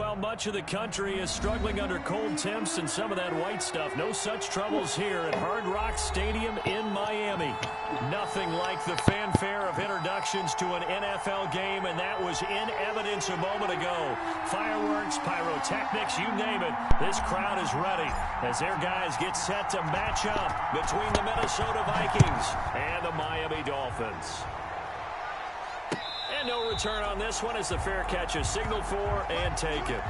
Well, much of the country is struggling under cold temps and some of that white stuff. No such troubles here at Hard Rock Stadium in Miami. Nothing like the fanfare of introductions to an NFL game, and that was in evidence a moment ago. Fireworks, pyrotechnics, you name it. This crowd is ready as their guys get set to match up between the Minnesota Vikings and the Miami Dolphins. And no return on this one as the fair catch is signaled for and taken.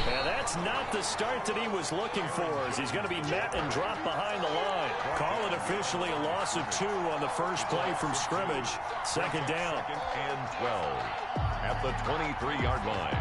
And that's not the start that he was looking for, as he's going to be met and dropped behind the line. Call it officially a loss of 2 on the first play from scrimmage. Second down. Second and 12 at the 23-yard line.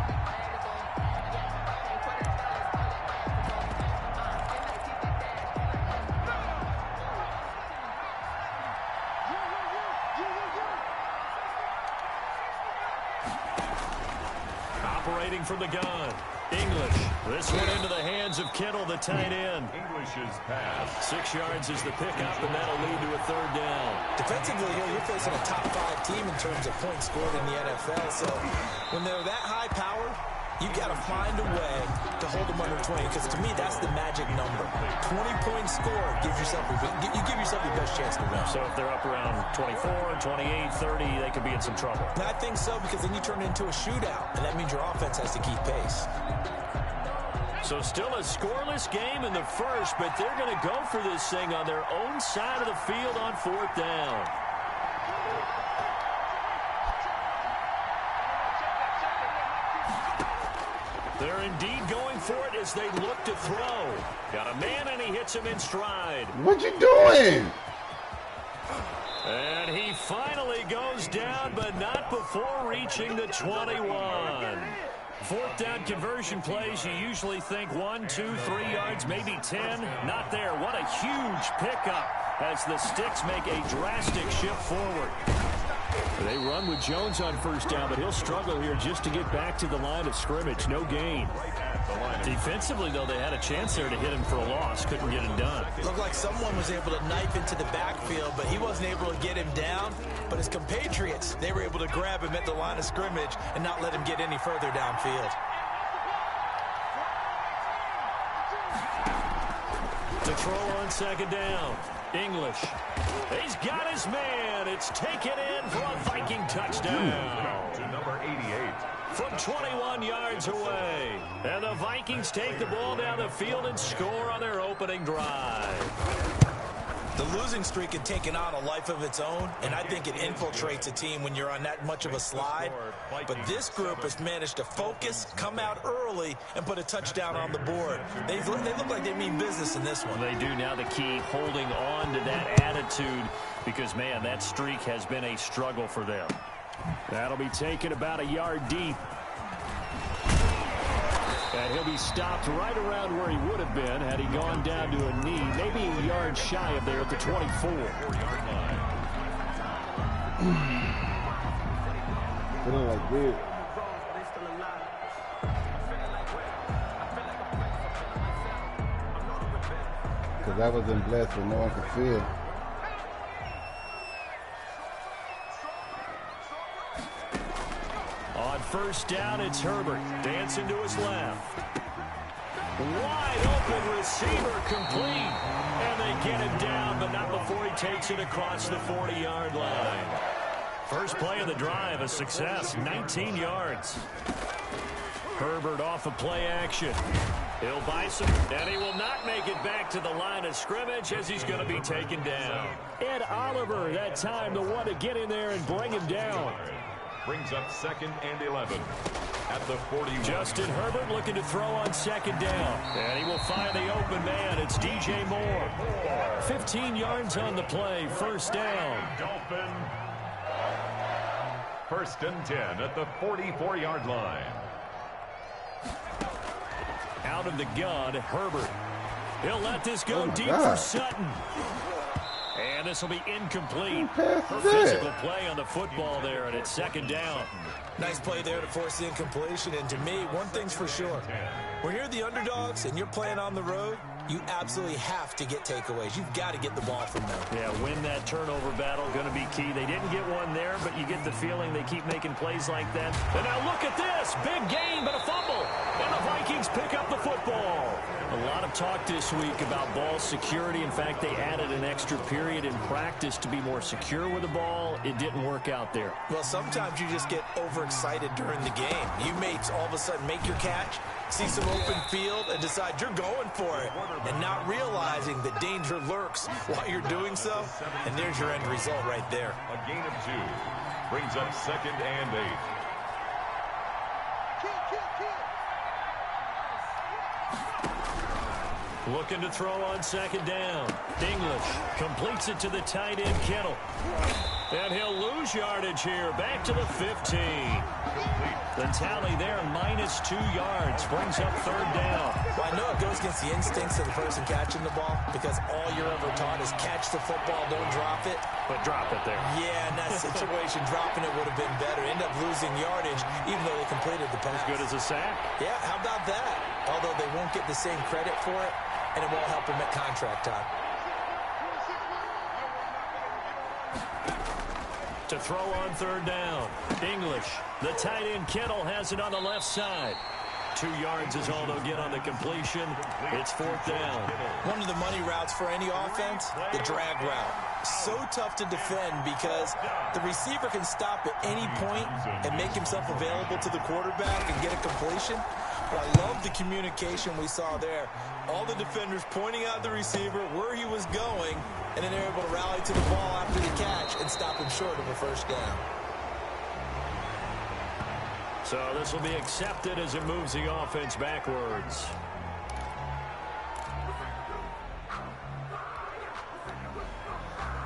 Operating from the gun. English. This one into the hands of Kittle, the tight end. English's pass. 6 yards is the pickup, and that'll lead to a third down. Defensively here, you're facing a top 5 team in terms of points scored in the NFL. So when they're that high powered, you got to find a way to hold them under 20, because to me, that's the magic number. 20 points scored gives yourself you give yourself your best chance to win. So if they're up around 24, 28, 30, they could be in some trouble. And I think so, because then you turn it into a shootout, and that means your offense has to keep pace. So still a scoreless game in the first, but they're going to go for this thing on their own side of the field on 4th down. They're indeed going for it as they look to throw. Got a man, and he hits him in stride. What you doing? And he finally goes down, but not before reaching the 21. 4th down conversion plays, you usually think 1, 2, 3 yards, maybe 10. Not there. What a huge pickup as the Sticks make a drastic shift forward. They run with Jones on 1st down, but he'll struggle here just to get back to the line of scrimmage. No gain. Defensively, though, they had a chance there to hit him for a loss. Couldn't get it done. Looked like someone was able to knife into the backfield, but he wasn't able to get him down. But his compatriots, they were able to grab him at the line of scrimmage and not let him get any further downfield. To throw on 2nd down. English. He's got his man. It's taken in for a Viking touchdown. To number 88. From 21 yards away. And the Vikings take the ball down the field and score on their opening drive. The losing streak had taken on a life of its own, and I think it infiltrates a team when you're on that much of a slide. But this group has managed to focus, come out early, and put a touchdown on the board. They look like they mean business in this one. They do. Now the key, holding on to that attitude, because, man, that streak has been a struggle for them. That'll be taken about a yard deep. And he'll be stopped right around where he would have been had he gone down to a knee, maybe a yard shy of there at the 24. Feeling like this. Because I wasn't blessed with no one could feel. On 1st down, it's Herbert. Dancing to his left. Wide open receiver, complete. And they get him down, but not before he takes it across the 40-yard line. First play of the drive, a success, 19 yards. Herbert off of play action. He'll buy some, and he will not make it back to the line of scrimmage as he's going to be taken down. Ed Oliver, that time, the one to get in there and bring him down. brings up 2nd and 11 at the 41. Justin Herbert looking to throw on 2nd down. And he will find the open man. It's DJ Moore. 15 yards on the play. 1st down. Dolphin. 1st and 10 at the 44-yard line. Out of the gun, Herbert. He'll let this go deep for Sutton. And this will be incomplete. Physical play on the football there, and it's 2nd down. Nice play there to force the incompletion. And to me, one thing's for sure. When you're the underdogs and you're playing on the road, you absolutely have to get takeaways. You've got to get the ball from them. Yeah, win that turnover battle, going to be key. They didn't get one there, but you get the feeling they keep making plays like that. And now look at this. Big gain, but a fumble. And the Vikings pick up the football. A lot of talk this week about ball security. In fact, they added an extra period in practice to be more secure with the ball. It didn't work out there. Well, sometimes you just get overexcited during the game. You may all of a sudden make your catch, see some open field, and decide you're going for it, and not realizing the danger lurks while you're doing so. And there's your end result right there. A gain of 2 brings up 2nd and 8. Looking to throw on 2nd down. English completes it to the tight end, Kittle. And he'll lose yardage here. Back to the 15. The tally there, -2 yards. Brings up 3rd down. Well, I know it goes against the instincts of the person catching the ball, because all you're ever taught is catch the football, don't drop it. But drop it there. Yeah, in that situation, dropping it would have been better. End up losing yardage, even though they completed the pass. As good as a sack. Yeah, how about that? Although they won't get the same credit for it, and it won't help them at contract time. To throw on 3rd down. English, the tight end Kittle, has it on the left side. 2 yards is all they'll get on the completion. It's 4th down. One of the money routes for any offense, the drag route. So tough to defend because the receiver can stop at any point and make himself available to the quarterback and get a completion. But I love the communication we saw there. All the defenders pointing out the receiver, where he was going, and then they're able to rally to the ball after the catch and stop him short of a 1st down. So this will be accepted as it moves the offense backwards.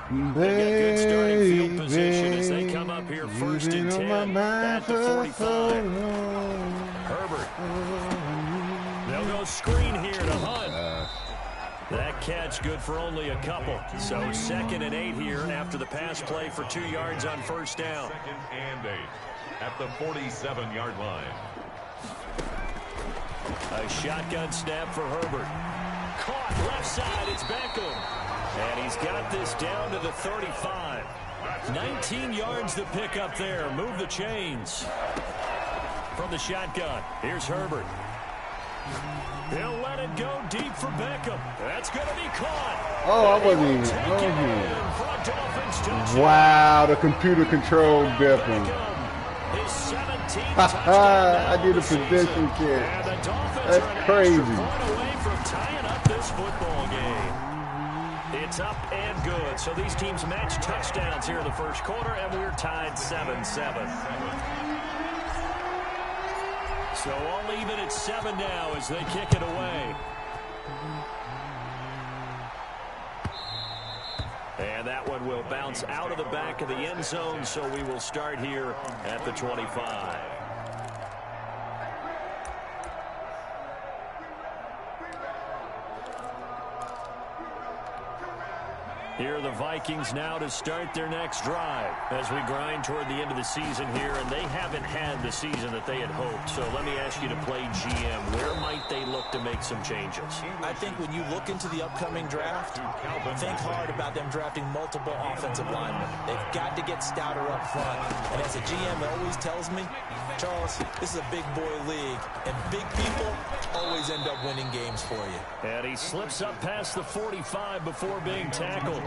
They've got good starting field position as they come up here 1st and 10 at the 45. Herbert. They'll go screen here to Hunt. That catch good for only a couple. So 2nd and 8 here after the pass play for 2 yards on 1st down. 2nd and 8 at the 47-yard line. A shotgun snap for Herbert. Caught left side. It's Beckham. And he's got this down to the 35. 19 yards to pick up there. Move the chains. From the shotgun, here's Herbert. He'll let it go deep for Beckham. That's going to be caught. Oh, I wasn't even. Wow, the computer controlled Beckham. His 17th I did a possession check. That's crazy. Away from tying up this football game. It's up and good. So these teams match touchdowns here in the 1st quarter, and we're tied 7-7. So all even at 7 now as they kick it away. And that one will bounce out of the back of the end zone, so we will start here at the 25. Here are the Vikings now to start their next drive as we grind toward the end of the season here, and they haven't had the season that they had hoped. So let me ask you to play GM. Where might they look to make some changes? I think when you look into the upcoming draft, think hard about them drafting multiple offensive linemen. They've got to get stouter up front. And as a GM always tells me, Charles, this is a big boy league, and big people always end up winning games for you. And he slips up past the 45 before being tackled.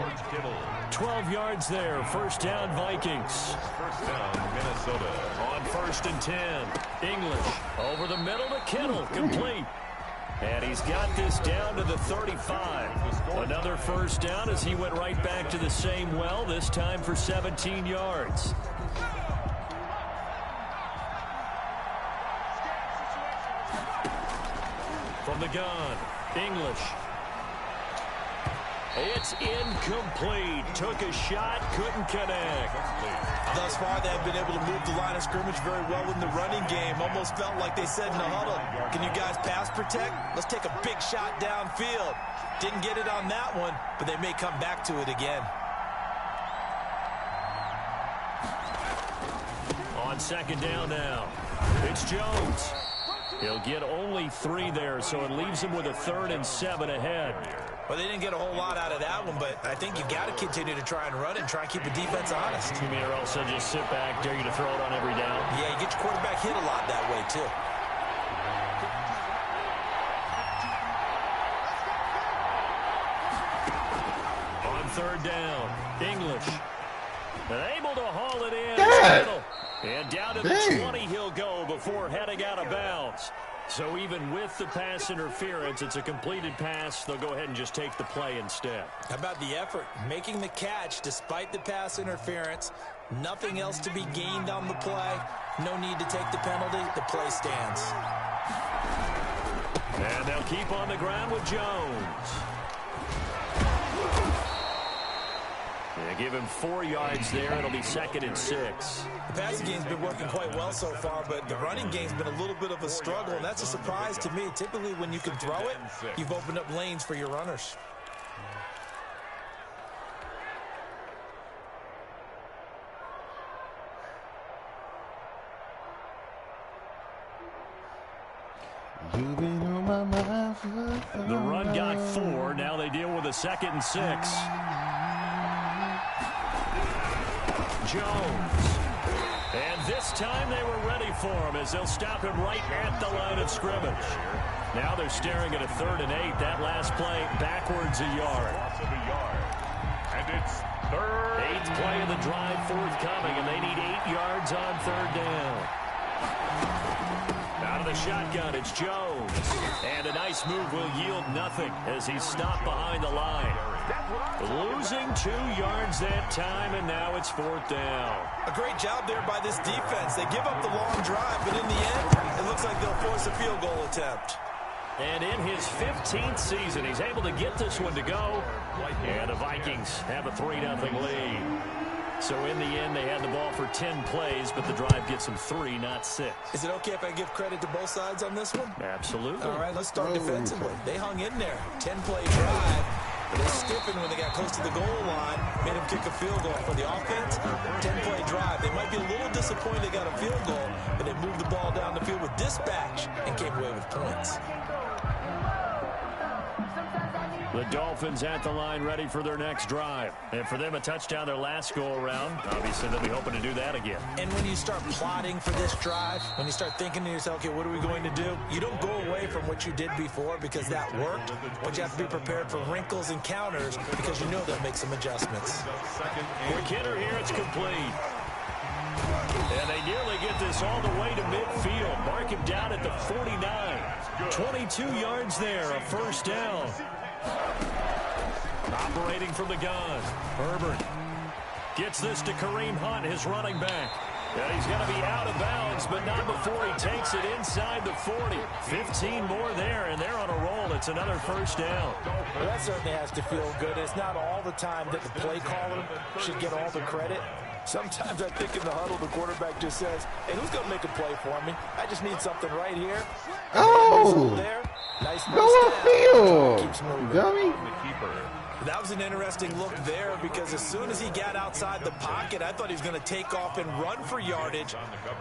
12 yards there. 1st down, Vikings. 1st down, Minnesota. On 1st and 10. English over the middle to Kittle. Complete. And he's got this down to the 35. Another 1st down as he went right back to the same well, this time for 17 yards. From the gun, English. It's incomplete. Took a shot, couldn't connect. Thus far, they have been able to move the line of scrimmage very well in the running game. Almost felt like they said in the huddle, can you guys pass protect? Let's take a big shot downfield. Didn't get it on that one, but they may come back to it again. On second down now, it's Jones. He'll get only 3 there, so it leaves him with a 3rd and 7 ahead. Well, they didn't get a whole lot out of that one, but I think you've got to continue to try and run and try and keep the defense honest. You mean or also just sit back, dare you to throw it on every down? Yeah, you get your quarterback hit a lot that way, too. On third down, English. Able to haul it in. And down to the 20 he'll go before heading out of bounds. So even with the pass interference, it's a completed pass. They'll go ahead and just take the play instead. How about the effort? Making the catch despite the pass interference. Nothing else to be gained on the play. No need to take the penalty. The play stands. And they'll keep on the ground with Jones. They give him 4 yards there. It'll be 2nd and 6. The passing game's been working quite well so far, but the running game's been a little bit of a struggle, and that's a surprise to me. Typically, when you can throw it, you've opened up lanes for your runners. You've been on my mind for the run got 4. Now they deal with a 2nd and 6. Jones. And this time they were ready for him as they'll stop him right at the line of scrimmage. Now they're staring at a 3rd and 8. That last play backwards a yard. And it's 3rd. 8th play of the drive forthcoming, and they need 8 yards on 3rd down. Out of the shotgun, it's Jones. And a nice move will yield nothing as he's stopped behind the line. Losing 2 yards that time, and now it's 4th down. A great job there by this defense. They give up the long drive, but in the end, it looks like they'll force a field goal attempt. And in his 15th season, he's able to get this one to go. And the Vikings have a 3-0 lead. So in the end, they had the ball for 10 plays, but the drive gets them 3, not 6. Is it okay if I give credit to both sides on this one? Absolutely. All right, let's start defensively. They hung in there. 10-play drive. But they stiffened when they got close to the goal line, made them kick a field goal. For the offense, 10-play drive. They might be a little disappointed they got a field goal, but they moved the ball down the field with dispatch and came away with points. The Dolphins at the line ready for their next drive. And for them, a touchdown their last go-around. Obviously, they'll be hoping to do that again. And when you start plotting for this drive, when you start thinking to yourself, okay, what are we going to do? You don't go away from what you did before because that worked, but you have to be prepared for wrinkles and counters because you know they'll make some adjustments. Quick hitter here, it's complete. And they nearly get this all the way to midfield. Mark him down at the 49. 22 yards there, a 1st down. Operating from the gun, Herbert gets this to Kareem Hunt, his running back. And he's going to be out of bounds, but not before he takes it inside the 40. 15 more there, and they're on a roll. It's another 1st down. Well, that certainly has to feel good. It's not all the time that the play caller should get all the credit. Sometimes I think in the huddle, the quarterback just says, hey, who's going to make a play for me? I just need something right here. Oh! There. Nice Go field! Keeps moving. Dummy. That was an interesting look there because as soon as he got outside the pocket, I thought he was going to take off and run for yardage.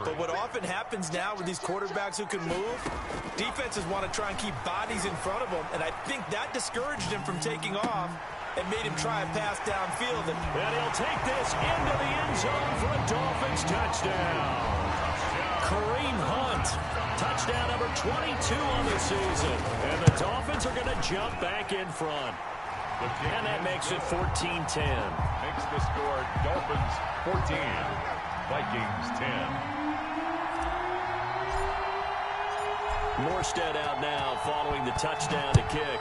But what often happens now with these quarterbacks who can move, defenses want to try and keep bodies in front of them, and I think that discouraged him from taking off and made him try a pass downfield. And he'll take this into the end zone for a Dolphins touchdown. Kareem Hunt, touchdown number 22 on the season. And the Dolphins are going to jump back in front. And that makes it 14-10. Makes the score Dolphins 14, Vikings 10. Morstead out now following the touchdown to kick.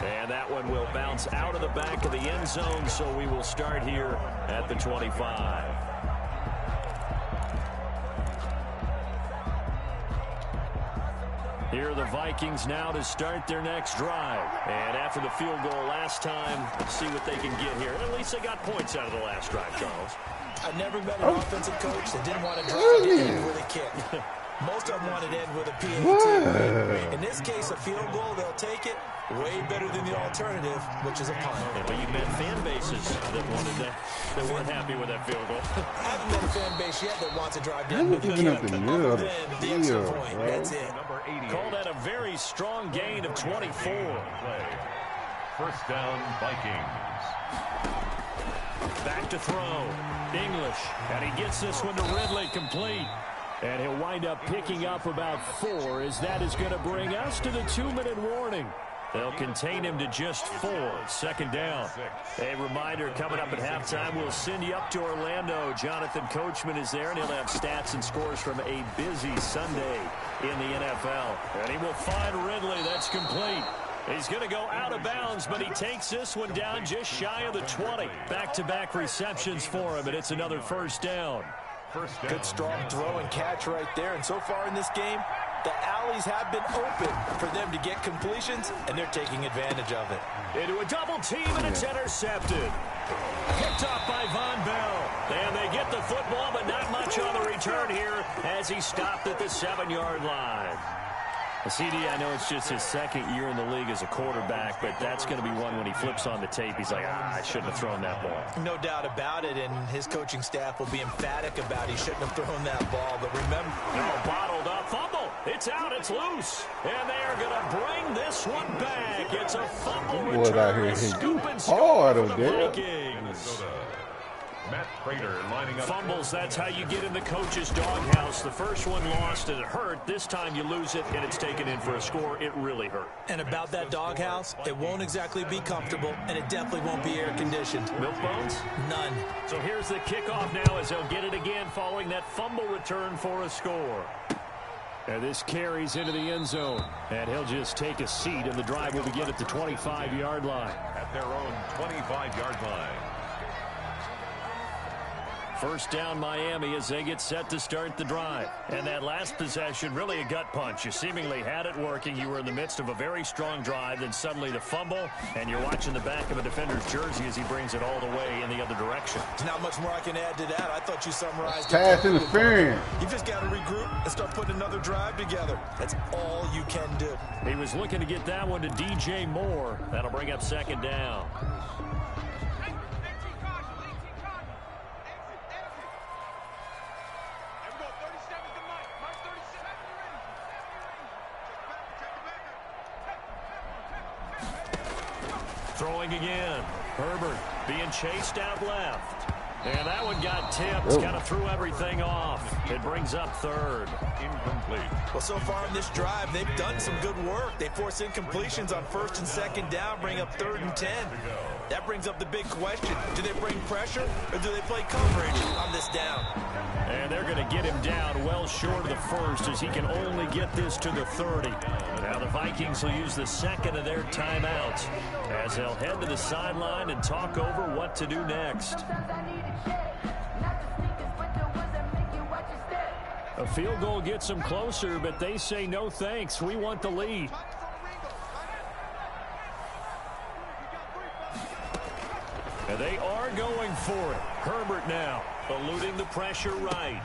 And that one will bounce out of the back of the end zone, so we will start here at the 25. Here are the Vikings now to start their next drive. And after the field goal last time, let's see what they can get here. At least they got points out of the last drive, Charles. I've never met an offensive coach that didn't want to drive to end with a kick. Most of them wanted to end with a PAT. In this case, a field goal, they'll take it. Way better than the alternative, which is a punt. Yeah, but you've met fan bases that wanted that, that weren't happy with that field goal. I haven't met a fan base yet that wants to drive down with a kick. The extra point, that's it. Call that a very strong gain of 24. First down, Vikings. Back to throw. English. And he gets this one to Ridley, complete. And he'll wind up picking up about 4, as that is going to bring us to the 2-minute warning. They'll contain him to just 4. Second down. A reminder, coming up at halftime, we'll send you up to Orlando. Jonathan Coachman is there, and he'll have stats and scores from a busy Sunday in the NFL. And he will find Ridley. That's complete. He's going to go out of bounds, but he takes this one down just shy of the 20. Back-to-back receptions for him, and it's another first down. Good strong throw and catch right there. And so far in this game, the alleys have been open for them to get completions, and they're taking advantage of it. Into a double team, and it's intercepted. Picked off by Von Bell. And they get the football, but not much on the return here as he stopped at the 7-yard line. CD, I know it's just his second year in the league as a quarterback, but that's going to be one when he flips on the tape. He's like, I shouldn't have thrown that ball. No doubt about it, and his coaching staff will be emphatic about he shouldn't have thrown that ball. But remember, bottled up fumble. It's out. It's loose. And they are going to bring this one back. It's a fumble return. Scoop and score for the Vikings. Matt Prater lining up. Fumbles, that's how you get in the coach's doghouse. The first one lost and it hurt. This time you lose it and it's taken in for a score. It really hurt. And about that doghouse, it won't exactly be comfortable, and it definitely won't be air-conditioned. Milk bones? None. So here's the kickoff now as they'll get it again following that fumble return for a score. And this carries into the end zone. And he'll just take a seat, and the drive will begin at the 25-yard line. At their own 25-yard line. First down Miami as they get set to start the drive. And that last possession, really a gut punch. You seemingly had it working. You were in the midst of a very strong drive. Then suddenly the fumble, and you're watching the back of a defender's jersey as he brings it all the way in the other direction. There's not much more I can add to that. I thought you summarized pass interference. You just got to regroup and start putting another drive together. That's all you can do. He was looking to get that one to DJ Moore. That'll bring up second down. Throwing again. Herbert being chased out left. And that one got tipped. Kind of threw everything off. It brings up third. Incomplete. Well, so far in this drive, they've done some good work. They force incompletions on first and second down, bring up 3rd and 10. That brings up the big question. Do they bring pressure or do they play coverage on this down? And they're going to get him down well short of the first as he can only get this to the 30. Now the Vikings will use the second of their timeouts as they'll head to the sideline and talk over what to do next. A field goal gets them closer, but they say no thanks. We want the lead. And they are going for it. Herbert now eluding the pressure right.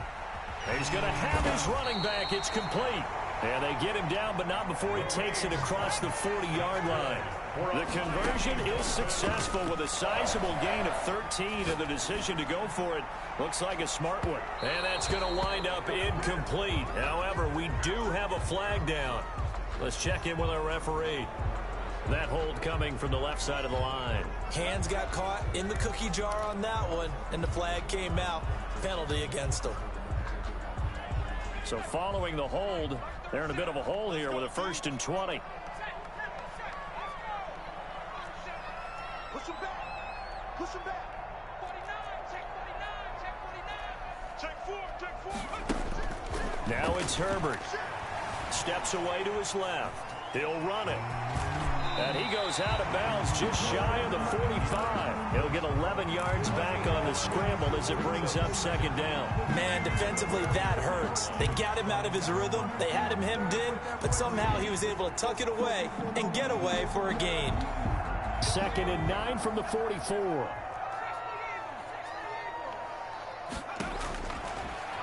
He's going to have his running back. It's complete. And they get him down, but not before he takes it across the 40-yard line. The conversion is successful with a sizable gain of 13, and the decision to go for it looks like a smart one. And that's going to wind up incomplete. However, we do have a flag down. Let's check in with our referee. That hold coming from the left side of the line. Hands got caught in the cookie jar on that one, and the flag came out. Penalty against them. So following the hold, they're in a bit of a hole here with a 1st and 20. Push him back. Push him back. 49. Check 4. Now it's Herbert. Steps away to his left. He'll run it. And he goes out of bounds just shy of the 45. He'll get 11 yards back on the scramble as it brings up second down. Man, defensively, that hurts. They got him out of his rhythm. They had him hemmed in, but somehow he was able to tuck it away and get away for a gain. 2nd and 9 from the 44.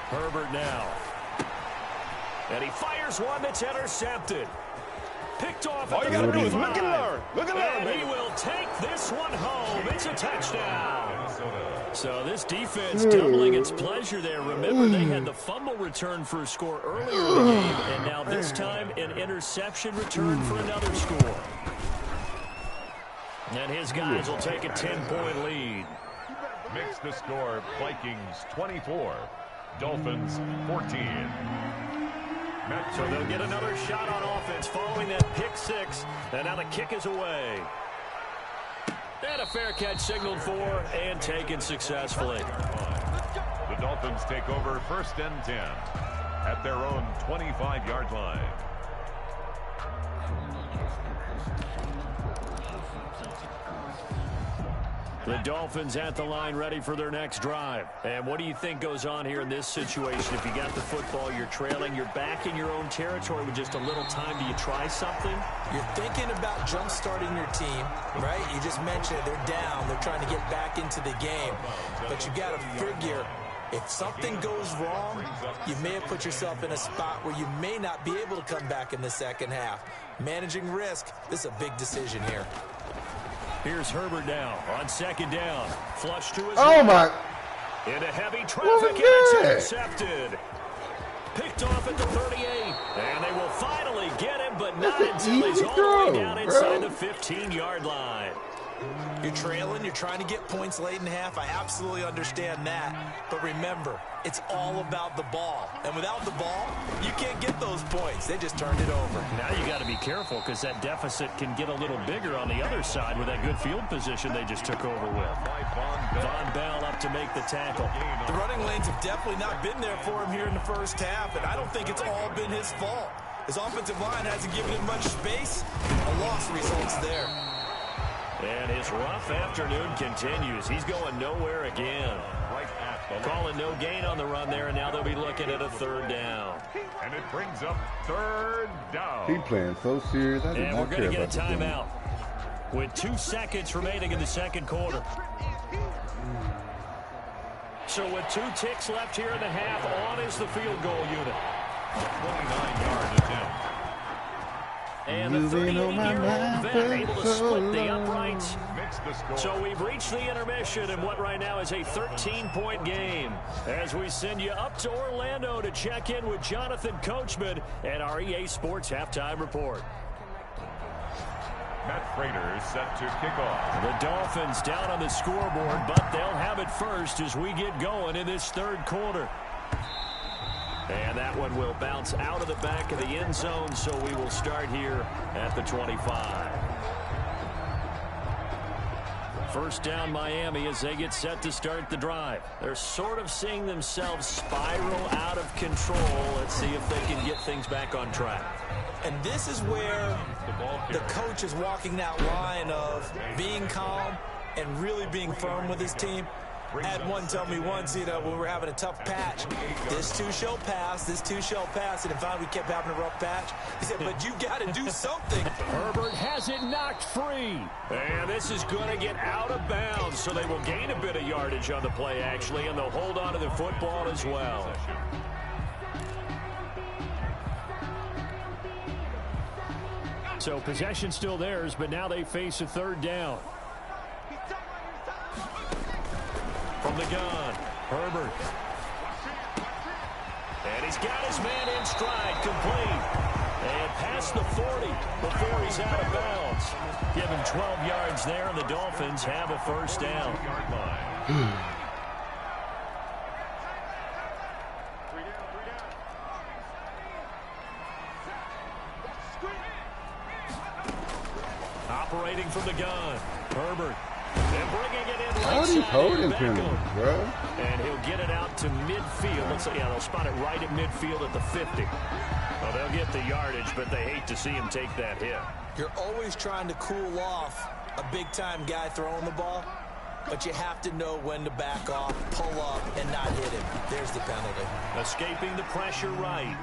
Herbert now. And he fires one that's intercepted. Picked off. All you got to do is look and learn. Look and learn, And baby. he will take this one home. It's a touchdown. So this defense doubling its pleasure there. Remember, they had the fumble return for a score earlier in the game, and now this time an interception return for another score. And his guys will take a 10-point lead. Makes the score Vikings 24, Dolphins 14. So they'll get another shot on offense following that pick six. And now the kick is away. And a fair catch signaled for and taken successfully. The Dolphins take over 1st and 10 at their own 25-yard line. The Dolphins at the line ready for their next drive. And what do you think goes on here in this situation? If you got the football, you're trailing, you're back in your own territory with just a little time. Do you try something? You're thinking about jump-starting your team, right? You just mentioned it. They're down. They're trying to get back into the game. But you got to figure, if something goes wrong, you may have put yourself in a spot where you may not be able to come back in the second half. Managing risk, this is a big decision here. Here's Herbert now on 2nd down. Flush to his Oh, my. into heavy What traffic, was and it's that? intercepted. Picked off at the 38. And they will finally get him, but not That's an until he's easy all the way throw, down inside bro. the 15-yard line. You're trailing, you're trying to get points late in half. I absolutely understand that. But remember, it's all about the ball. And without the ball, you can't get those points. They just turned it over. Now you got to be careful because that deficit can get a little bigger on the other side with that good field position they just took over with. Von Bell up to make the tackle. The running lanes have definitely not been there for him here in the first half, and I don't think it's all been his fault. His offensive line hasn't given him much space. A loss results there. And his rough afternoon continues. He's going nowhere again. Calling no gain on the run there, and now they'll be looking at a 3rd down. And it brings up 3rd down. He playing so serious. I do And we're not going care to get about a the game. timeout with 2 seconds remaining in the 2nd quarter. So with 2 ticks left here in the half, on is the field goal unit. 29-yard attempt. And the You've been on my 38-year-old mind vet for able to so split the long. uprights. Makes the score. So we've reached the intermission in what right now is a 13-point game. As we send you up to Orlando to check in with Jonathan Coachman and our EA Sports Halftime Report. Matt Prater set to kick off. The Dolphins down on the scoreboard, but they'll have it first as we get going in this 3rd quarter. And that one will bounce out of the back of the end zone, so we will start here at the 25. First down Miami as they get set to start the drive. They're sort of seeing themselves spiral out of control. Let's see if they can get things back on track. And this is where the coach is walking that line of being calm and really being firm with his team. I had one tell me once, when we were having a tough patch, this too shall pass, this too shall pass. And finally we kept having a rough patch. He said, but you got to do something. Herbert has it knocked free. And this is going to get out of bounds, so they will gain a bit of yardage on the play, actually, and they'll hold on to the football as well. So possession still theirs, but now they face a 3rd down. From the gun, Herbert. And he's got his man in stride, complete. And past the 40 before he's out of bounds. Give him 12 yards there, and the Dolphins have a 1st down. Operating from the gun, Herbert. And bringing it in How right do you side holding back penalty, him. bro. And he'll get it out to midfield. Let's say, yeah, they'll spot it right at midfield at the 50. Well, they'll get the yardage, but they hate to see him take that hit. You're always trying to cool off a big-time guy throwing the ball, but you have to know when to back off, pull up, and not hit him. There's the penalty. Escaping the pressure right.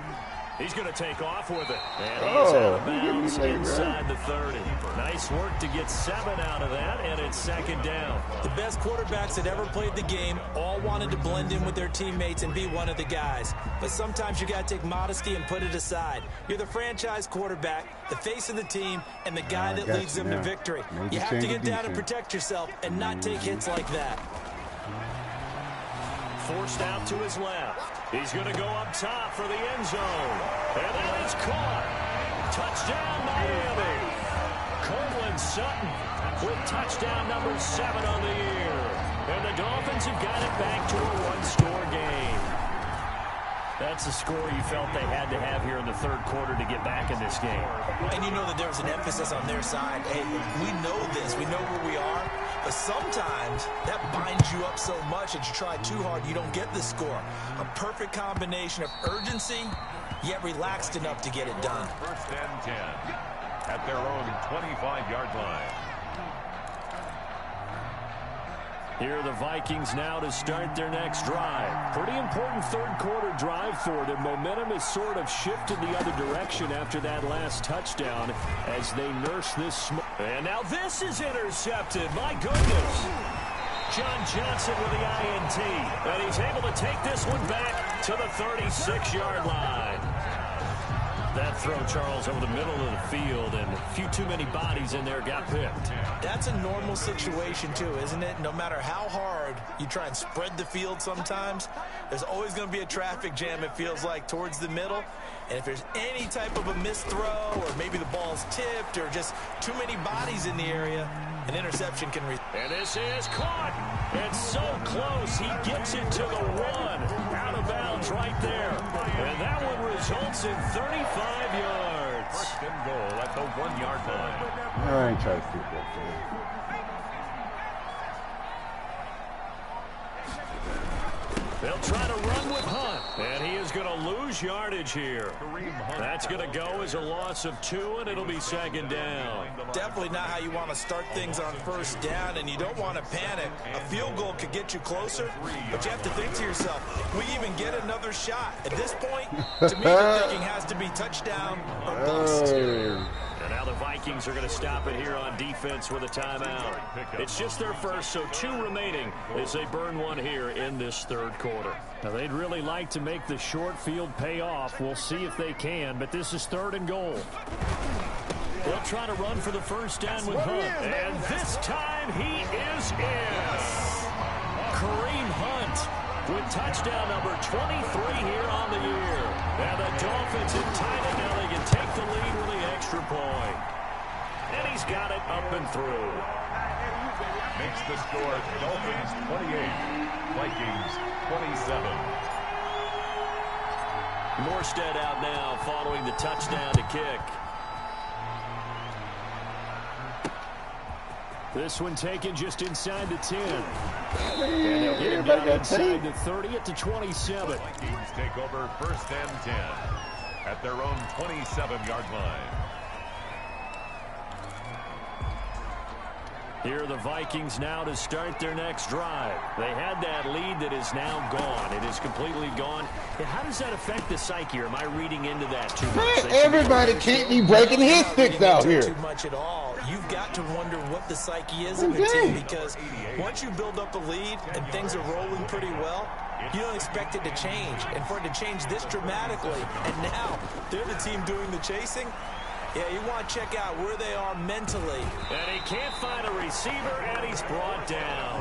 He's going to take off with it. And he is out of bounds inside the 30. Nice work to get 7 out of that, and it's second down. The best quarterbacks that ever played the game all wanted to blend in with their teammates and be one of the guys. But sometimes you got to take modesty and put it aside. You're the franchise quarterback, the face of the team, and the guy that leads them to victory. You have to get down and protect yourself and not take hits like that. Forced out to his left. He's going to go up top for the end zone. And that is caught. Touchdown, Miami. Courtland Sutton with touchdown number 7 on the year. And the Dolphins have got it back to a one-score game. That's the score you felt they had to have here in the third quarter to get back in this game. And you know that there's an emphasis on their side. Hey, we know this. We know where we are. But sometimes that binds you up so much that you try too hard, you don't get the score. A perfect combination of urgency, yet relaxed enough to get it done. First and 10 at their own 25-yard line. Here are the Vikings now to start their next drive. Pretty important third quarter drive for them. Momentum has sort of shifted the other direction after that last touchdown as they nurse this. And now this is intercepted. My goodness. John Johnson with the INT. And he's able to take this one back to the 36-yard line. That throw, Charles, over the middle of the field, and a few too many bodies in there got picked. That's a normal situation, too, isn't it? No matter how hard you try and spread the field sometimes, there's always going to be a traffic jam, it feels like, towards the middle. And if there's any type of a missed throw, or maybe the ball's tipped, or just too many bodies in the area, an interception can And this is caught. It's so close. He gets it to the 1. Out of bounds right there. And that one results in 35 yards. First and goal at the 1-yard line. I ain't trying to keep that thing. They'll try to run with Hunt, and he is going to lose yardage here. That's going to go as a loss of 2, and it'll be second down. Definitely not how you want to start things on first down, and you don't want to panic. A field goal could get you closer, but you have to think to yourself, we even get another shot. At this point, to me, the thinking has to be touchdown or bust. And now the Vikings are going to stop it here on defense with a timeout. It's just their first, so 2 remaining as they burn one here in this third quarter. Now, they'd really like to make the short field pay off. We'll see if they can, but this is 3rd and goal. They'll try to run for the first down with Hunt, and this time he is in. Kareem Hunt with touchdown number 23 here on the year. And the Dolphins have tied it. Now they can take the lead with the extra point. And he's got it up and through. Makes the score Dolphins 28, Vikings 27. Morstead out now following the touchdown to kick. This one taken just inside the 10. And they'll get it down inside the 30 at the 27. Vikings take over first and 10 at their own 27-yard line. Here are the Vikings now to start their next drive. They had that lead that is now gone. It is completely gone. And how does that affect the psyche? Or am I reading into that too much? Everybody can't be breaking his sticks out here. Too much at all. You've got to wonder what the psyche is in the team, because once you build up a lead and things are rolling pretty well, you don't expect it to change. And for it to change this dramatically, and now they're the team doing the chasing, yeah, you want to check out where they are mentally. And he can't find a receiver, and he's brought down.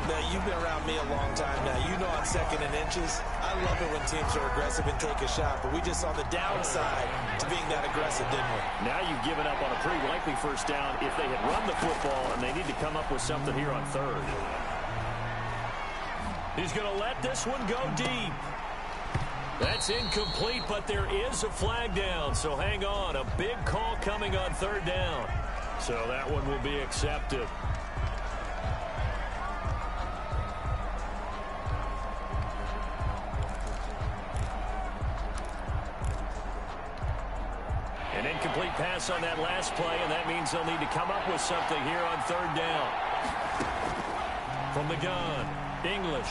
Now, you've been around me a long time now. You know I'm second in inches. I love it when teams are aggressive and take a shot, but we just saw the downside to being that aggressive, didn't we? Now you've given up on a pretty likely first down if they had run the football, and they need to come up with something here on 3rd. He's going to let this one go deep. That's incomplete, but there is a flag down, so hang on. A big call coming on 3rd down. So that one will be accepted. Incomplete pass on that last play, and that means they'll need to come up with something here on third down. From the gun, English.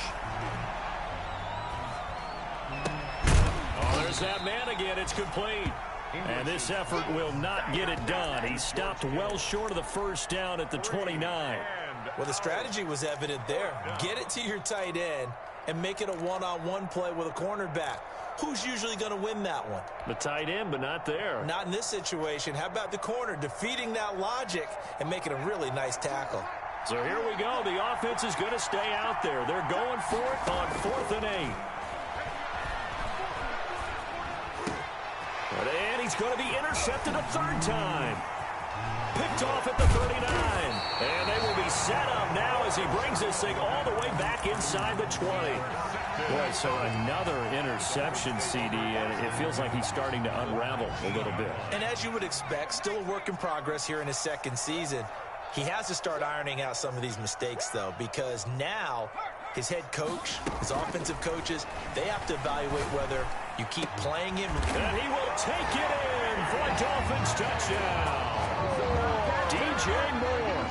Oh, there's that man again. It's complete. And this effort will not get it done. He stopped well short of the first down at the 29. Well, the strategy was evident there. Get it to your tight end and make it a one-on-one play with a cornerback. Who's usually going to win that one? The tight end, but not there. Not in this situation. How about the corner defeating that logic and making a really nice tackle? So here we go. The offense is going to stay out there. They're going for it on 4th and 8. And he's going to be intercepted a third time. Picked off at the 39. And they will be set up now as he brings this thing all the way back inside the 20. Boy, so another interception, CD, and it feels like he's starting to unravel a little bit. And as you would expect, still a work in progress here in his second season. He has to start ironing out some of these mistakes, though, because now his head coach, his offensive coaches, they have to evaluate whether you keep playing him. And he will take it in for a Dolphins touchdown. DJ Moore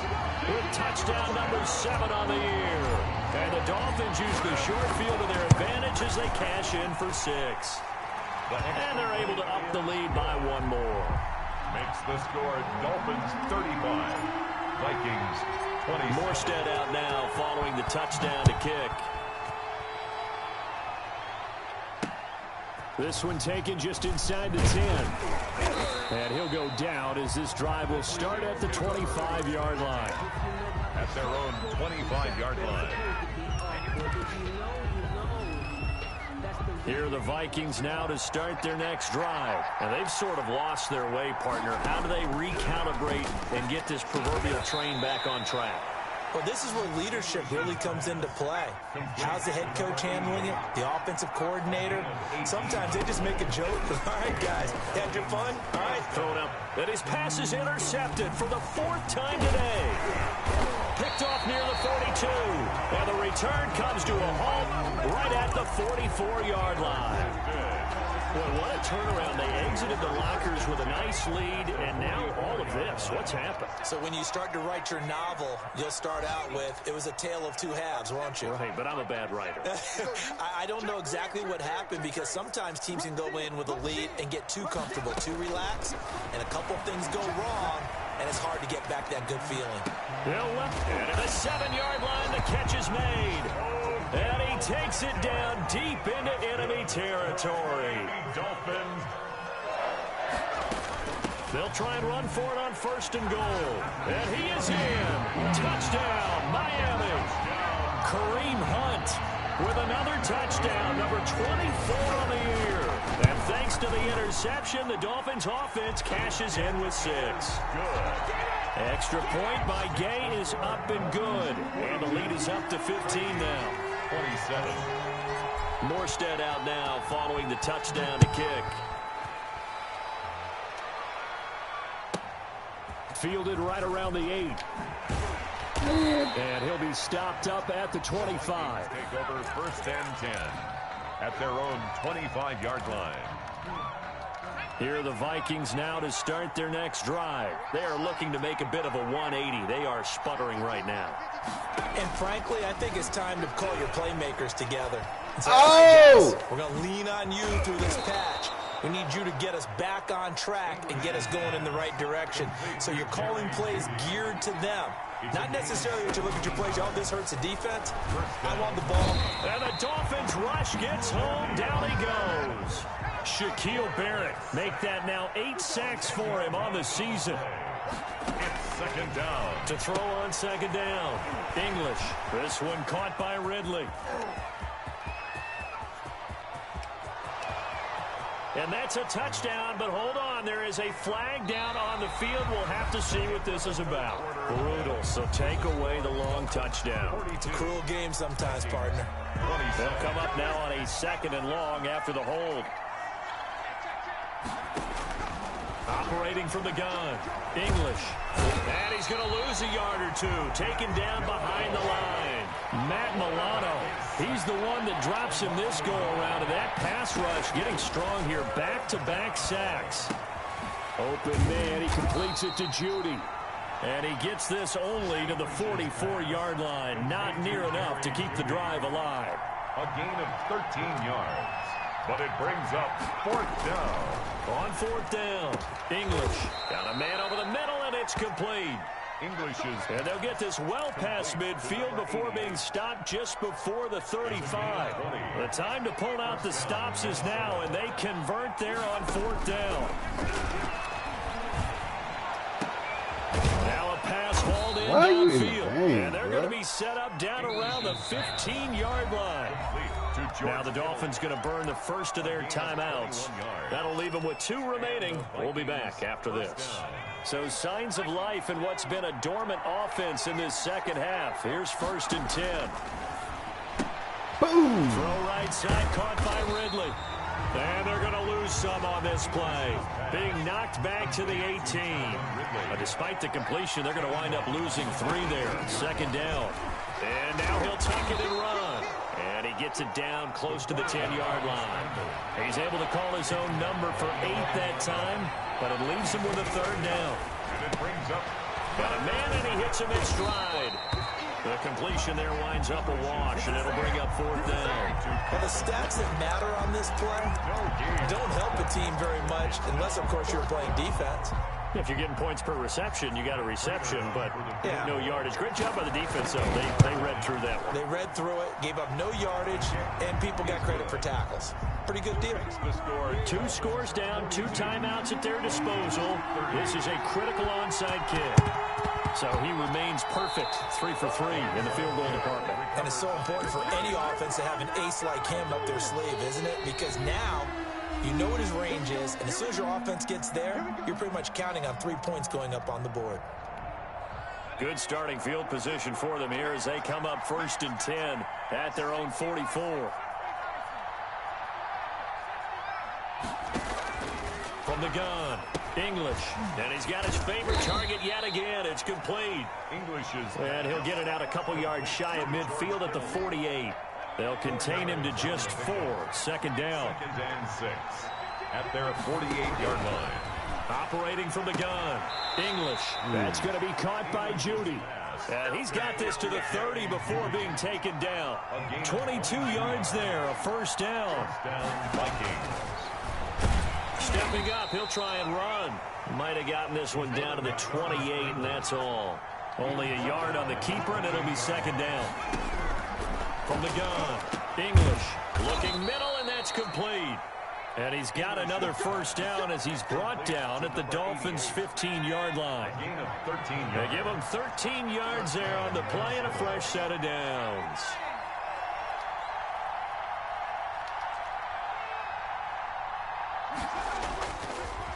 with touchdown number 7 on the year. And the Dolphins use the short field to their advantage as they cash in for 6. And they're able to up the lead by 1 more. Makes the score Dolphins 35. Vikings 20. Morstead out now following the touchdown to kick. This one taken just inside the 10. And he'll go down as this drive will start at the 25-yard line. At their own 25-yard line. Here are the Vikings now to start their next drive. And they've sort of lost their way, partner. How do they recalibrate and get this proverbial train back on track? Well, this is where leadership really comes into play. How's the head coach handling it? The offensive coordinator? Sometimes they just make a joke. All right, guys, had your fun? All right. Thrown up. And his pass is intercepted for the 4th time today. Picked off near the 42. And the return comes to a halt right at the 44-yard line. Boy, what a turnaround. They exited the lockers with a nice lead, and now all of this. What's happened? So when you start to write your novel, you'll start out with, it was a tale of 2 halves, won't you? Right, but I'm a bad writer. I don't know exactly what happened because sometimes teams can go in with a lead and get too comfortable, too relaxed, and a couple of things go wrong, and it's hard to get back that good feeling. And at the 7-yard line, the catch is made. And he takes it down deep into enemy territory. Dolphins. They'll try and run for it on 1st and goal. And he is in. Touchdown, Miami. Kareem Hunt with another touchdown, number 24 on the year. And thanks to the interception, the Dolphins offense cashes in with 6. Good. Extra point by Gay is up and good. And the lead is up to 15 now. 27. Morstead out now following the touchdown to kick. Fielded right around the 8. And he'll be stopped up at the 25. Take over 1st and 10 at their own 25-yard line. Here are the Vikings now to start their next drive. They are looking to make a bit of a 180. They are sputtering right now. And frankly, I think it's time to call your playmakers together. So, we're going to lean on you through this patch. We need you to get us back on track and get us going in the right direction. So you're calling plays geared to them. Not necessarily that you look at your plays, oh, this hurts the defense. I want the ball. And the Dolphins rush gets home. Down he goes. Shaquille Barrett make that now 8 sacks for him on the season. It's 2nd down. To throw on 2nd down. English. This one caught by Ridley. And that's a touchdown, but hold on. There is a flag down on the field. We'll have to see what this is about. Brutal, so take away the long touchdown. It's a cruel game sometimes, partner. They'll come up now on a 2nd and long after the hold. Operating from the gun. English. And he's going to lose a yard or 2. Taken down behind the line. Matt Milano. He's the one that drops him this go-around. And that pass rush getting strong here. Back-to-back sacks. Open man, he completes it to Judy. And he gets this only to the 44-yard line. Not near enough to keep the drive alive. A gain of 13 yards. But it brings up 4th down. On 4th down, English got a man over the middle, and it's complete. And they'll get this well past midfield before being stopped just before the 35. The time to pull out the stops is now, and they convert there on 4th down. Now a pass hauled in downfield, and they're going to be set up down around the 15-yard line. Now the Dolphins going to burn the first of their timeouts. That'll leave them with 2 remaining. We'll be back after this. So signs of life in what's been a dormant offense in this second half. Here's 1st and 10. Boom! Throw right side, caught by Ridley. And they're going to lose some on this play. Being knocked back to the 18. Despite the completion, they're going to wind up losing 3 there. 2nd down. And now he'll tuck it and run. And he gets it down close to the 10-yard line. He's able to call his own number for 8 that time, but it leaves him with a 3rd down. And it brings up. Got a man, and he hits him in stride. The completion there winds up a wash, and it'll bring up 4th down. Well, the stats that matter on this play don't help a team very much, unless, of course, you're playing defense. If you're getting points per reception, you got a reception, but no yardage. Great job by the defense, though. They read through that one. They read through it, gave up no yardage, and people got credit for tackles. Pretty good deal. 2 scores down, 2 timeouts at their disposal. This is a critical onside kick. So he remains perfect, 3 for 3 in the field goal department. And it's so important for any offense to have an ace like him up their sleeve, isn't it? Because now you know what his range is, and as soon as your offense gets there, you're pretty much counting on 3 points going up on the board. Good starting field position for them here as they come up 1st and 10 at their own 44. From the gun, English, and he's got his favorite target yet again. It's complete. And he'll get it out a couple yards shy of midfield at the 48. They'll contain him to just 4. 2nd down. 2nd and 6 at their 48-yard line. Operating from the gun, English. That's going to be caught by Judy. And he's got this to the 30 before being taken down. 22 yards there, a 1st down. Vikings. Stepping up, he'll try and run. Might have gotten this one down to the 28, and that's all. Only a yard on the keeper, and it'll be 2nd down. From the gun, English looking middle, and that's complete. And he's got another 1st down as he's brought down at the Dolphins' 15-yard line. Gain of 13 yards. They give him 13 yards there on the play and a fresh set of downs.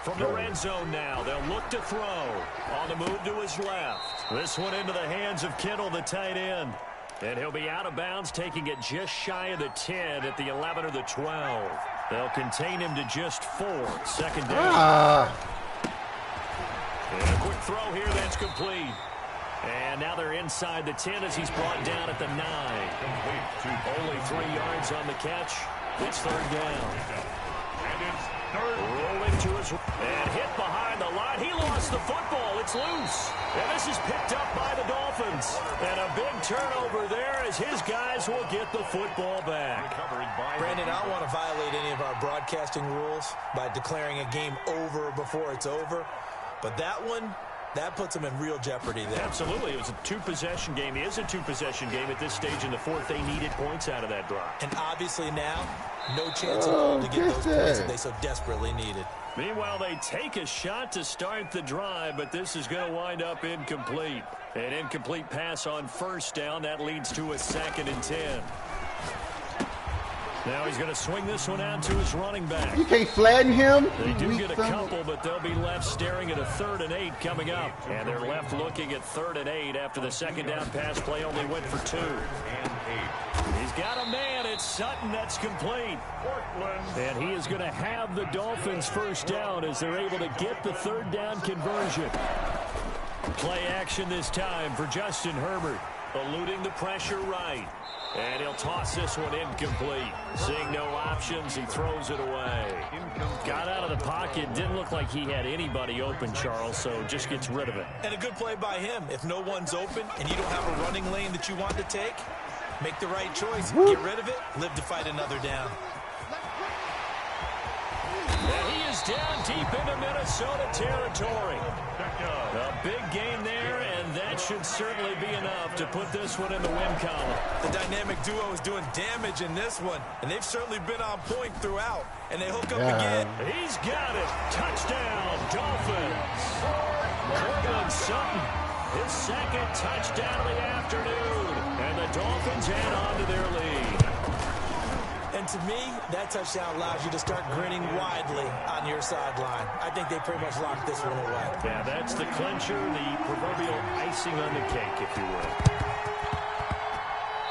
From the red zone now, they'll look to throw. On the move to his left. This one into the hands of Kittle, the tight end. And he'll be out of bounds, taking it just shy of the 10 at the 11 or the 12. They'll contain him to just 4. 2nd down. And a quick throw here, that's complete. And now they're inside the 10 as he's brought down at the 9. Only 3 yards on the catch. It's 3rd down. And it's 3rd. Rolling to his and hit behind the line. He lost the football. It's loose. And this is picked up by the Dolphins. And a big turnover there as his guys will get the football back. Brandon, I don't want to violate any of our broadcasting rules by declaring a game over before it's over. But that one, that puts them in real jeopardy there. Absolutely. It was a 2-possession game. It is a 2-possession game at this stage in the 4th. They needed points out of that drive. And obviously now, no chance at all to get those points that they so desperately needed. Meanwhile, they take a shot to start the drive, but this is going to wind up incomplete. An incomplete pass on 1st down. That leads to a 2nd and 10. Now he's going to swing this one out to his running back. You can't flatten him. They do get a couple, but they'll be left staring at a 3rd and 8 coming up. And they're left looking at 3rd and 8 after the 2nd down pass play only went for 2. He's got a man. It's Sutton. That's complete. And he is going to have the Dolphins 1st down as they're able to get the 3rd down conversion. Play action this time for Justin Herbert. Eluding the pressure right. And he'll toss this one incomplete. Seeing no options, he throws it away. Got out of the pocket. Didn't look like he had anybody open, Charles, so just gets rid of it. And a good play by him. If no one's open and you don't have a running lane that you want to take, make the right choice. Get rid of it. Live to fight another down. And he is down deep into Minnesota territory. A big gain there, and that should certainly be enough to put this one in the win column. The dynamic duo is doing damage in this one, and they've certainly been on point throughout. And they hook up again. He's got it. Touchdown, Dolphins. Courtland Sutton, his second touchdown of the afternoon. And the Dolphins add on to their lead. And to me, that touchdown allows you to start grinning widely on your sideline. I think they pretty much locked this one away. Yeah, that's the clincher, the proverbial icing on the cake, if you will.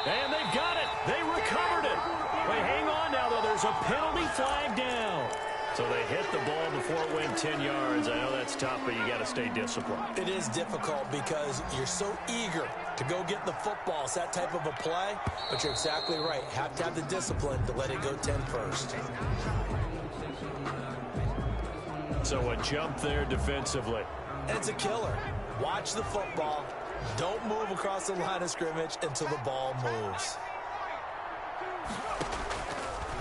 And they've got it. They recovered it. Wait, hang on now, though. There's a penalty flag down. So they hit the ball before it went 10 yards. I know that's tough, but you got to stay disciplined. It is difficult because you're so eager to go get the football. It's that type of a play, but you're exactly right. Have to have the discipline to let it go 10 first. So a jump there defensively. And it's a killer. Watch the football. Don't move across the line of scrimmage until the ball moves.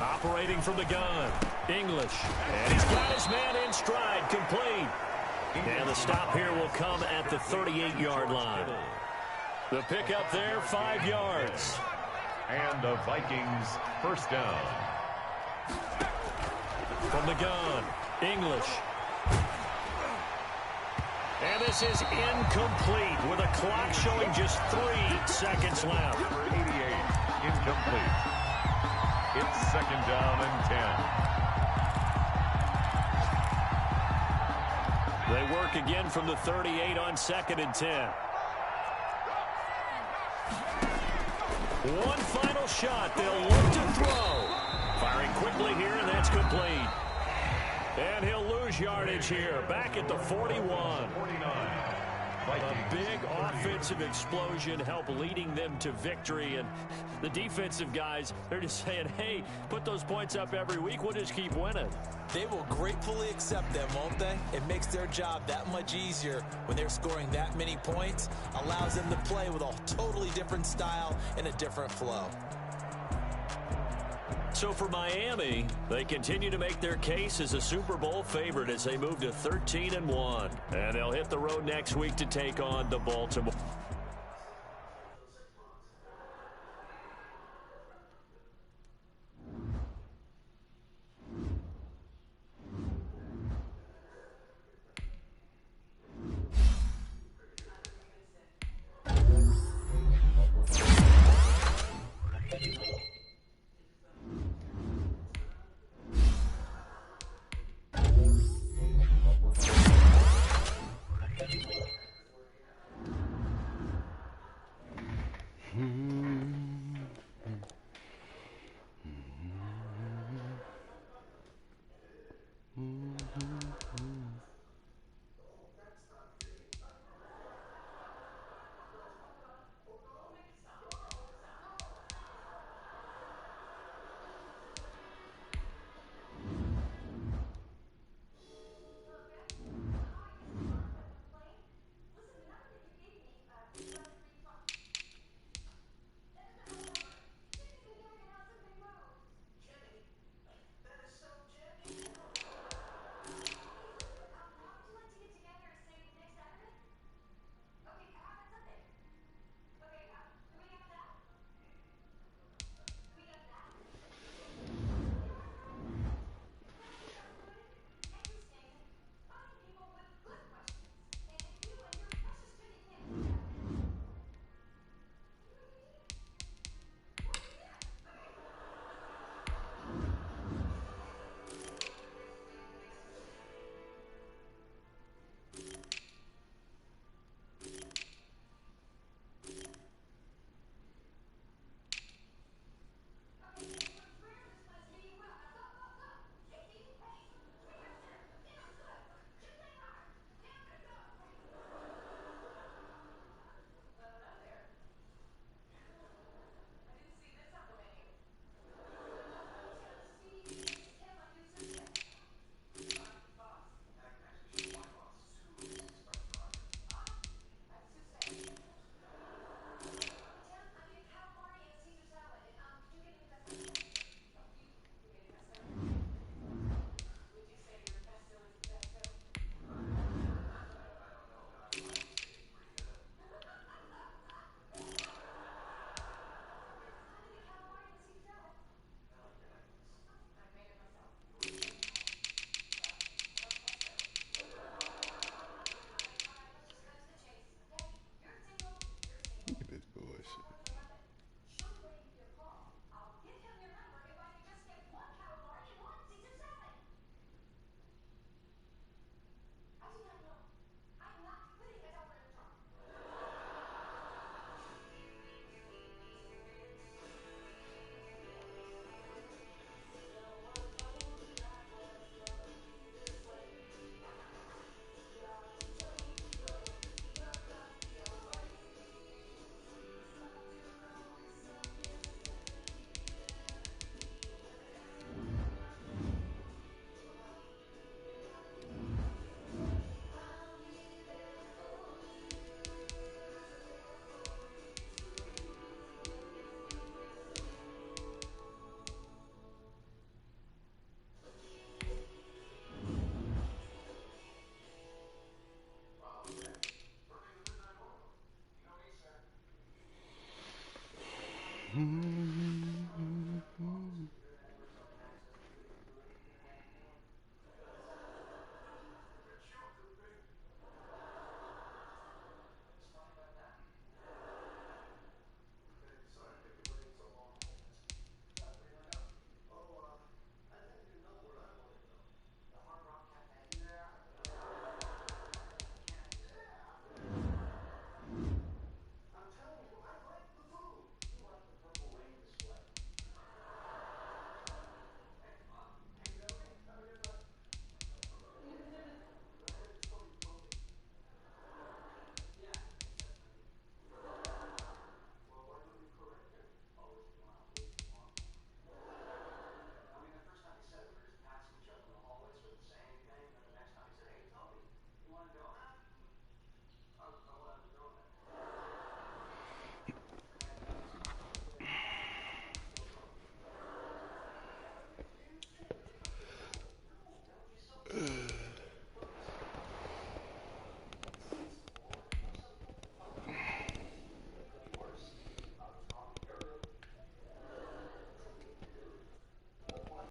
Operating from the gun, English. And he's got his man in stride, complete. And the stop here will come at the 38-yard line. The pickup there, 5 yards. And the Vikings first down. From the gun, English. And this is incomplete with a clock showing just 3 seconds left. Number 88, incomplete. It's second down and 10. They work again from the 38 on second and 10. One final shot. They'll look to throw. Firing quickly here, and that's complete. And he'll lose yardage here. Back at the 41. 49. A big offensive explosion helped leading them to victory. And the defensive guys, they're just saying, hey, put those points up every week. We'll just keep winning. They will gratefully accept them, won't they? It makes their job that much easier when they're scoring that many points. Allows them to play with a totally different style and a different flow. So for Miami, they continue to make their case as a Super Bowl favorite as they move to 13-1. And they'll hit the road next week to take on the Baltimore.